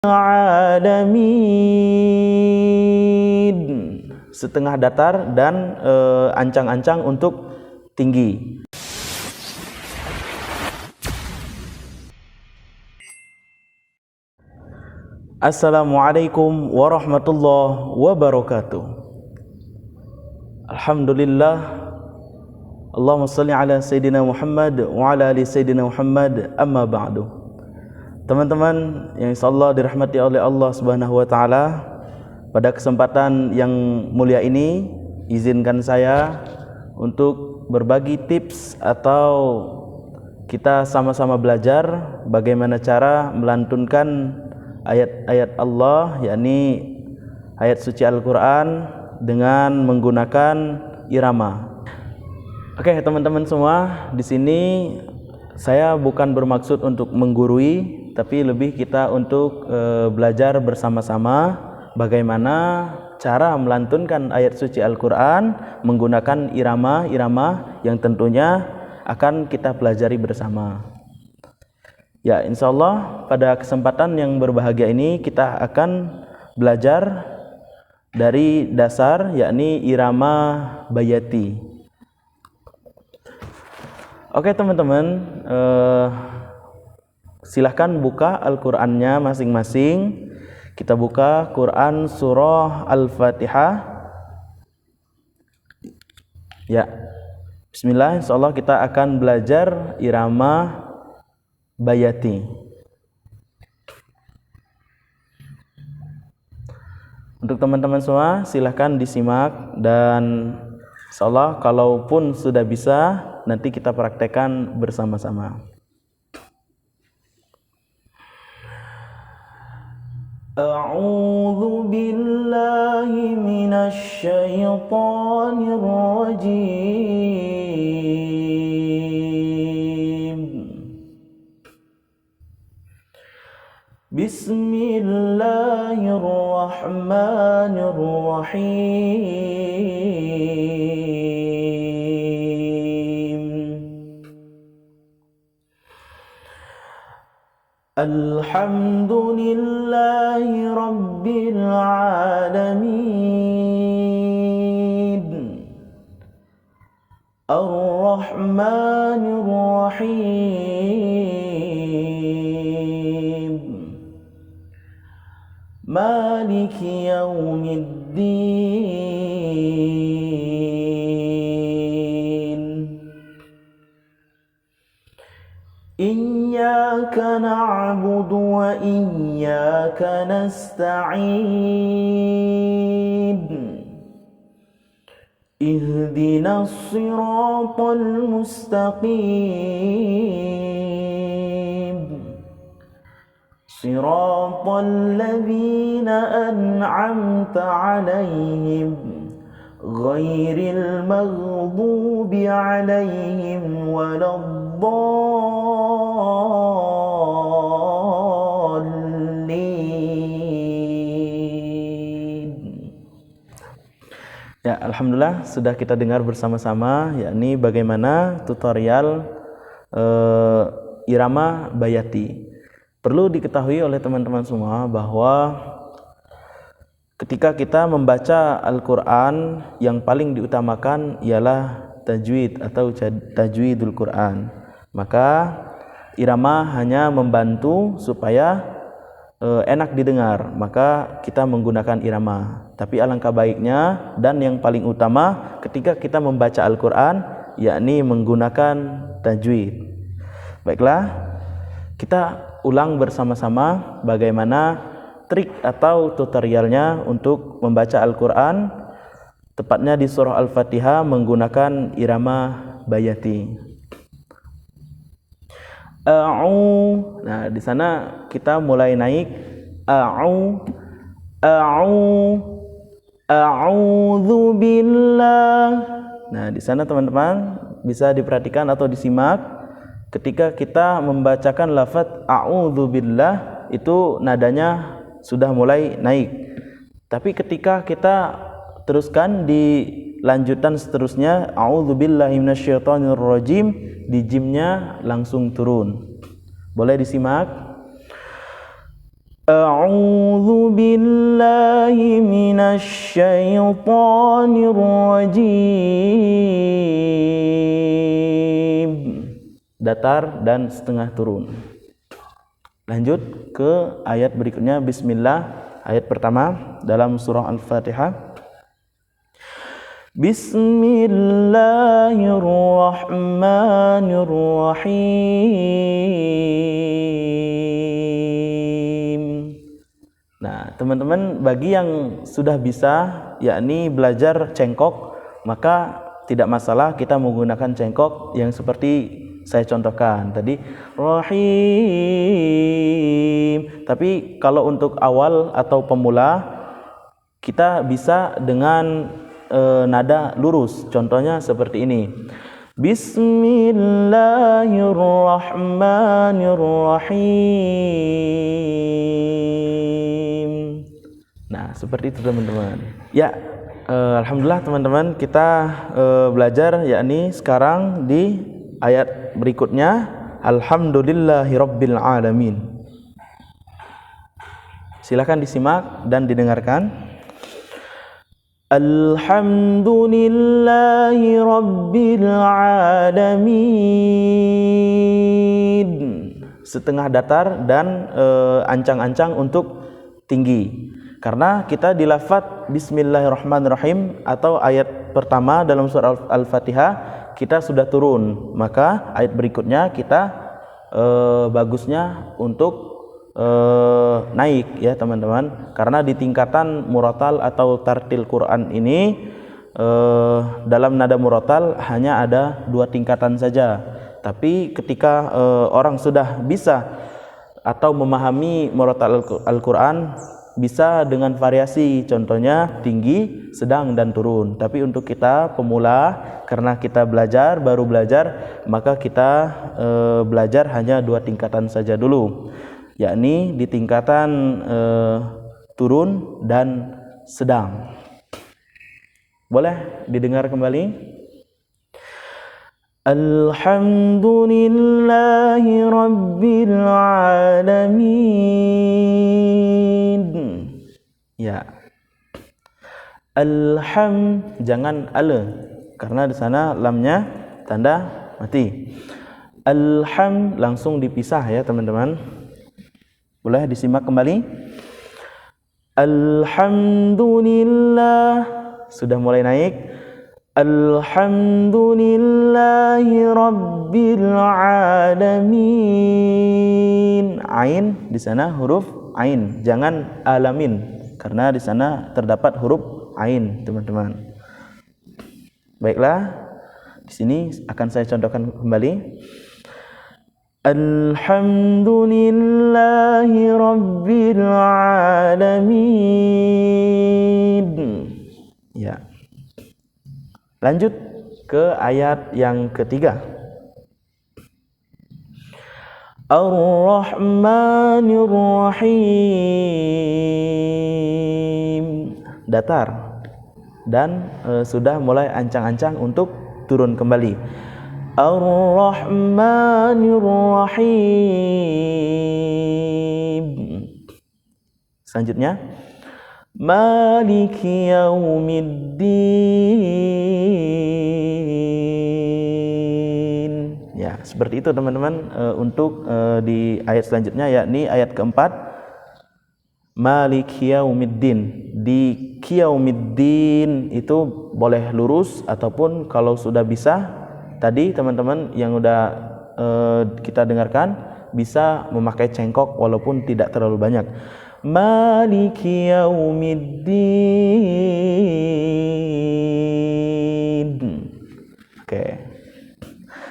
alamin. Setengah datar dan ancang-ancang untuk tinggi. Assalamualaikum warahmatullahi wabarakatuh. Alhamdulillah. Allahumma salli ala Sayyidina Muhammad wa ala ali Sayyidina Muhammad, amma ba'du. Teman-teman yang insyaallah dirahmati oleh Allah Subhanahu wa taala, pada kesempatan yang mulia ini izinkan saya untuk berbagi tips atau kita sama-sama belajar bagaimana cara melantunkan ayat-ayat Allah, yakni ayat suci Al-Qur'an dengan menggunakan irama. Oke, teman-teman semua, di sini saya bukan bermaksud untuk menggurui, tapi lebih kita untuk belajar bersama-sama bagaimana cara melantunkan ayat suci Al-Qur'an menggunakan irama-irama yang tentunya akan kita pelajari bersama. Ya, insyaallah pada kesempatan yang berbahagia ini kita akan belajar dari dasar, yakni irama bayati. Oke teman-teman, silahkan buka Al-Qur'annya masing-masing. Kita buka Quran surah Al-Fatihah. Ya, bismillah, insyaallah kita akan belajar irama bayati. Untuk teman-teman semua silahkan disimak dan insyaallah kalaupun sudah bisa nanti kita praktekkan bersama-sama. A'udzu billahi minasy syaithanir rajim. Bismillahirrahmanirrahim. Alhamdulillahi rabbil alamin. Ar-Rahmanir Rahim. Maliki yaumiddin. Iyyaka na'budu wa iyyaka nasta'in. Ihdinas siratal mustaqim. Siratal ladzina an'amta 'alaihim ghairil maghdubi 'alaihim waladdallin. Ya, alhamdulillah sudah kita dengar bersama-sama, yakni bagaimana tutorial irama bayati. Perlu diketahui oleh teman-teman semua bahwa ketika kita membaca Al-Qur'an yang paling diutamakan ialah tajwid atau tajwidul Qur'an. Maka irama hanya membantu supaya enak didengar, maka kita menggunakan irama. Tapi alangkah baiknya dan yang paling utama ketika kita membaca Al-Qur'an yakni menggunakan tajwid. Baiklah, kita ulang bersama-sama bagaimana trik atau tutorialnya untuk membaca Al-Qur'an, tepatnya di surah Al-Fatihah menggunakan irama bayati. Nah, di sana kita mulai naik a'udzu billah. Nah, di sana teman-teman bisa diperhatikan atau disimak ketika kita membacakan lafaz a'udzu billah itu nadanya sudah mulai naik. Tapi ketika kita teruskan di lanjutan seterusnya a'udzubillahi minasyaitonirrajim, di jimnya langsung turun. Boleh disimak. A'udzu billahi minasy syaithanir rajim. Datar dan setengah turun. Lanjut ke ayat berikutnya. Bismillah, ayat pertama dalam surah Al-Fatihah. Bismillahirrahmanirrahim. Nah, teman-teman, bagi yang sudah bisa yakni belajar cengkok, maka tidak masalah kita menggunakan cengkok yang seperti saya contohkan tadi, rahim. Tapi kalau untuk awal atau pemula, kita bisa dengan nada lurus. Contohnya seperti ini. Bismillahirrahmanirrahim. Nah, seperti itu teman-teman. Ya, alhamdulillah teman-teman, kita belajar yakni sekarang di ayat berikutnya. Alhamdulillahirabbil alamin. Silakan disimak dan didengarkan. Alhamdulillahi rabbil alamin. Setengah datar dan ancang-ancang untuk tinggi. Karena kita di lafaz Bismillahirrahmanirrahim atau ayat pertama dalam surah Al-Fatihah kita sudah turun. Maka ayat berikutnya kita bagusnya untuk naik ya teman-teman, karena di tingkatan muratal atau tartil Quran ini dalam nada muratal hanya ada 2 tingkatan saja. Tapi ketika orang sudah bisa atau memahami muratal Al-Quran, bisa dengan variasi, contohnya tinggi, sedang, dan turun. Tapi untuk kita pemula, karena kita baru belajar, maka kita belajar hanya 2 tingkatan saja dulu, yakni di tingkatan turun dan sedang. Boleh didengar kembali? Alhamdulillahi rabbil alamin. Ya. Jangan ale, karena di sana lamnya tanda mati. Langsung dipisah ya teman-teman. Boleh disimak kembali. Alhamdulillah, sudah mulai naik. Alhamdulillahi rabbil alamin. Ain di sana huruf ain, jangan alamin, karena di sana terdapat huruf ain, teman-teman. Baiklah, di sini akan saya contohkan kembali. Alhamdulillahi rabbil alamin. Ya. Lanjut ke ayat yang ketiga. Ar-Rahmanir Rahim. Datar dan sudah mulai ancang-ancang untuk turun kembali. Ar-Rahmanir Rahim. Selanjutnya, Maliki Yaumiddin. Ya, seperti itu teman-teman untuk di ayat selanjutnya, yakni ayat keempat, Maliki Yaumiddin. Di Yaumiddin itu boleh lurus, ataupun kalau sudah bisa tadi teman-teman yang udah kita dengarkan, bisa memakai cengkok walaupun tidak terlalu banyak. Maliki Yaumiddin. Oke.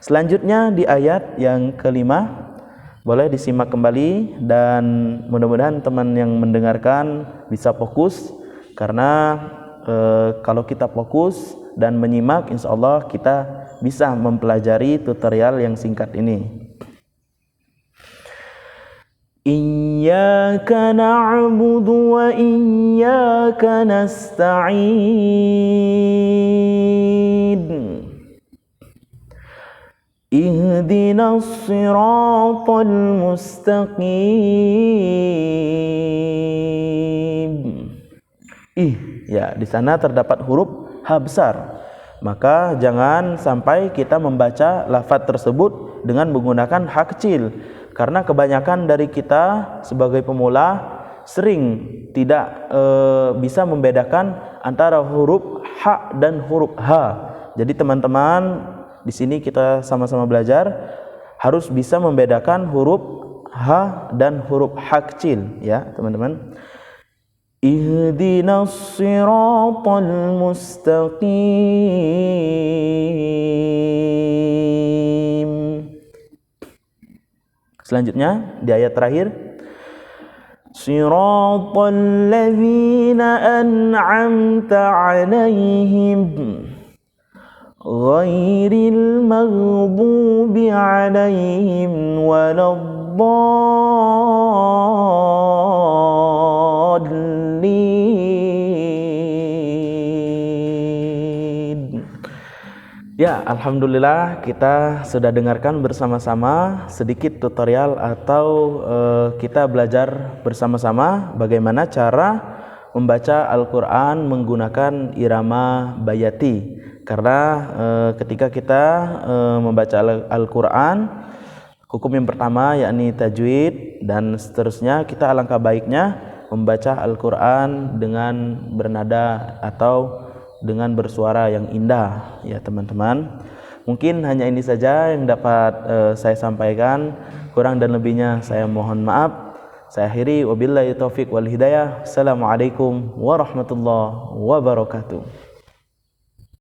Selanjutnya di ayat yang kelima, boleh disimak kembali dan mudah-mudahan teman yang mendengarkan bisa fokus, karena kalau kita fokus dan menyimak, insya Allah kita bisa mempelajari tutorial yang singkat ini. Iyyaka na'budu wa iyyaka nasta'in. Ihdinas siratal mustaqim. Ya, di sana terdapat huruf H besar. Maka jangan sampai kita membaca lafaz tersebut dengan menggunakan H kecil. Karena kebanyakan dari kita sebagai pemula sering tidak bisa membedakan antara huruf H dan huruf H. Jadi teman-teman, di sini kita sama-sama belajar harus bisa membedakan huruf H dan huruf H kecil, ya teman-teman. Ihdinas siratal mustaqim. Selanjutnya di ayat terakhir, siratal ladzina an'amta 'alaihim ghairil maghdubi 'alaihim waladdallin. Ya, alhamdulillah kita sudah dengarkan bersama-sama sedikit tutorial atau kita belajar bersama-sama bagaimana cara membaca Al-Quran menggunakan irama bayati. Karena ketika kita membaca Al-Quran, hukum yang pertama yakni tajwid, dan seterusnya kita alangkah baiknya membaca Al-Quran dengan bernada atau dengan bersuara yang indah, ya teman-teman. Mungkin hanya ini saja yang dapat saya sampaikan. Kurang dan lebihnya saya mohon maaf. Saya akhiri, wabillahi taufiq wal hidayah. Assalamualaikum warahmatullahi wabarakatuh.